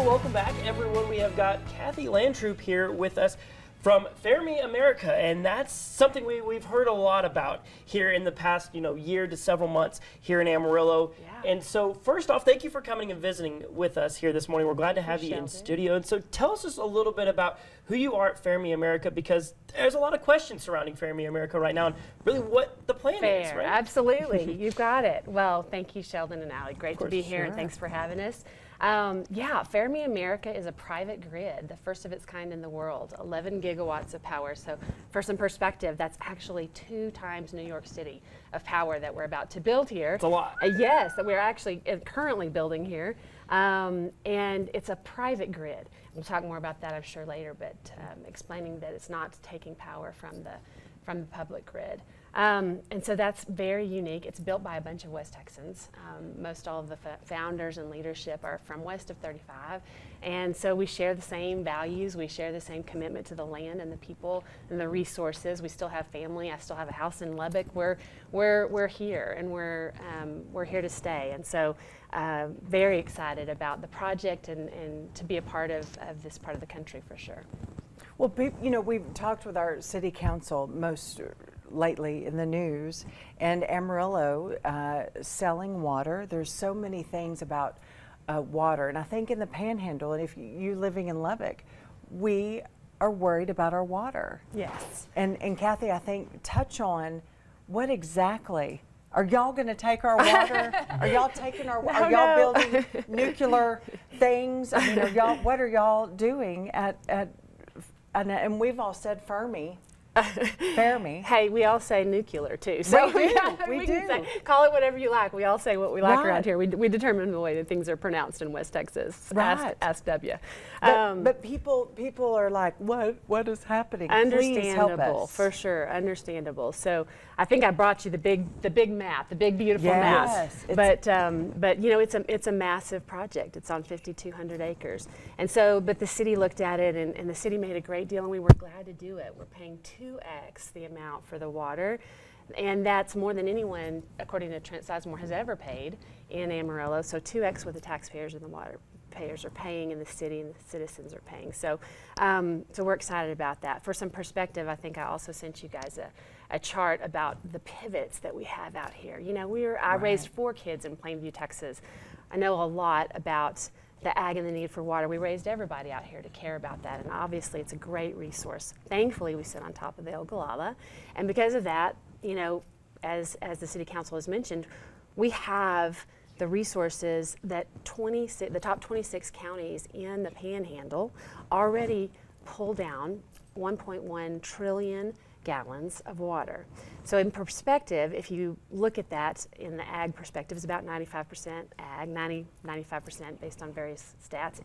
Well, welcome back, everyone. We have got Cathy Landtroop here with us from Fermi America, and that's something we've heard a lot about here in the past, year to several months here in Amarillo. Yeah. And so, first off, thank you for coming and visiting with us here this morning. We're glad to have you in studio. And so, tell us just a little bit about who you are at Fermi America, because there's a lot of questions surrounding Fermi America right now, and really what the plan is, right? Absolutely, you've got it. Well, thank you, Sheldon and Allie. Great to be here, and thanks for having us. Fermi America is a private grid, the first of its kind in the world, 11 gigawatts of power. So for some perspective, that's actually 2 times New York City of power that we're about to build here. It's a lot. Yes, that we're actually currently building here. And it's a private grid. We'll talk more about that, I'm sure, later, but explaining that it's not taking power from the public grid. And so that's very unique. It's built by a bunch of West Texans. Most all of the founders and leadership are from west of 35. And so we share the same values. We share the same commitment to the land and the people and the resources. We still have family. I still have a house in Lubbock. We're here, and we're here to stay. And so very excited about the project and to be a part of this part of the country for sure. Well, we've talked with our city council most lately in the news, and Amarillo selling water. There's so many things about water, and I think in the Panhandle, and if you living in Lubbock, we are worried about our water. Yes. And Cathy, I think touch on what exactly. Are y'all going to take our water? Are y'all taking our water? Are y'all building nuclear things? I mean, what are y'all doing and we've all said Fermi. Fermi. Hey, we all say nuclear too. So we do. Say, call it whatever you like. We all say what we like around here. We determine the way that things are pronounced in West Texas. Right. Ask W. But people are like, what is happening? Understandable, Please help us. for sure. Understandable. So I think I brought you the big map, the big beautiful map. Yes. But it's a massive project. It's on 5,200 acres. And so, but the city looked at it, and the city made a great deal, and we were glad to do it. We're paying 2x the amount for the water, and that's more than anyone, according to Trent Sizemore, has ever paid in Amarillo. So 2x what the taxpayers and the water payers are paying, and the city and the citizens are paying. So, so we're excited about that. For some perspective, I think I also sent you guys a chart about the pivots that we have out here. I raised 4 kids in Plainview, Texas. I know a lot about the ag and the need for water. We raised everybody out here to care about that, and obviously it's a great resource. Thankfully, we sit on top of the Ogallala, and because of that, as the city council has mentioned, we have the resources that the top 26 counties in the Panhandle already pull down 1.1 trillion gallons of water. So in perspective, if you look at that in the ag perspective, it's about 95% ag, 95% based on various stats.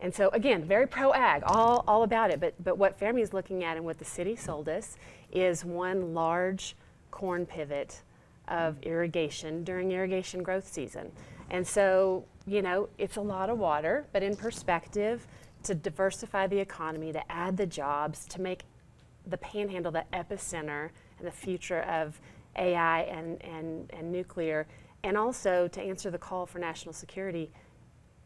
And so again, very pro-ag, all about it. But what Fermi is looking at and what the city sold us is one large corn pivot of irrigation during irrigation growth season. And so, it's a lot of water, but in perspective, to diversify the economy, to add the jobs, to make the Panhandle the epicenter and the future of AI and nuclear, and also to answer the call for national security,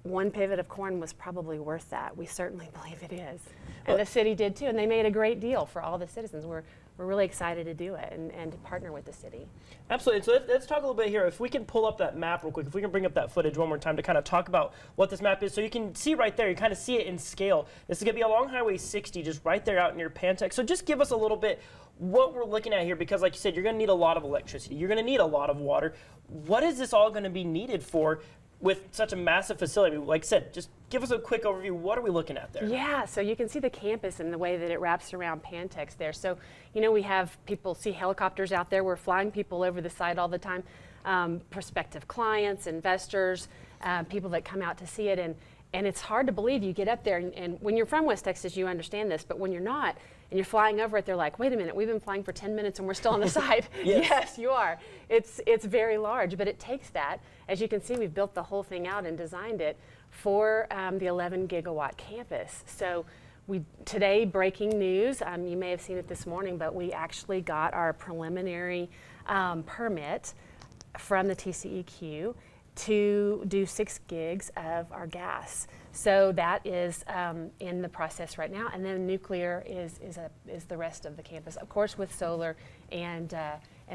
one pivot of corn was probably worth that. We certainly believe it is. And the city did too, and they made a great deal for all the citizens. We're really excited to do it and to partner with the city. Absolutely. So let's talk a little bit here. If we can pull up that map real quick, if we can bring up that footage one more time to kind of talk about what this map is. So you can see right there, you kind of see it in scale. This is going to be along Highway 60, just right there out near Pantex. So just give us a little bit what we're looking at here, because like you said, you're going to need a lot of electricity. You're going to need a lot of water. What is this all going to be needed for with such a massive facility? Like I said, just give us a quick overview. What are we looking at there? Yeah, so you can see the campus and the way that it wraps around Pantex there. So, we have people see helicopters out there. We're flying people over the site all the time, prospective clients, investors, people that come out to see it. And it's hard to believe. You get up there, and when you're from West Texas, you understand this, but when you're not, and you're flying over it, they're like, wait a minute, we've been flying for 10 minutes and we're still on the site. Yes, you are. It's very large, but it takes that. As you can see, we've built the whole thing out and designed it for the 11 gigawatt campus. So today, breaking news, you may have seen it this morning, but we actually got our preliminary permit from the TCEQ to do 6 gigs of our gas. So that is in the process right now, and then nuclear is the rest of the campus, of course, with solar and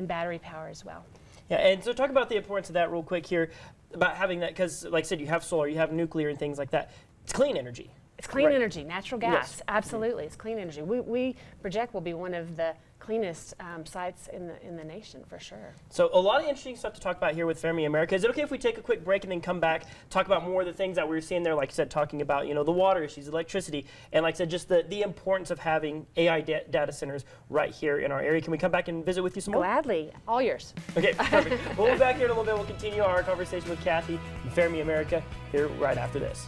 battery power as well. Yeah, and so talk about the importance of that real quick here, about having that, because like I said, you have solar, you have nuclear and things like that. It's clean energy. It's clean Right. energy, natural gas, Yes. absolutely. It's clean energy. We project will be one of the cleanest sites in the nation for sure. So a lot of interesting stuff to talk about here with Fermi America. Is it okay if we take a quick break and then come back, talk about more of the things that we were seeing there, like I said, talking about, the water issues, electricity, and like I said, just the importance of having AI data centers right here in our area. Can we come back and visit with you some more? Gladly, all yours. Okay, perfect. We'll be back here in a little bit. We'll continue our conversation with Cathy and Fermi America here right after this.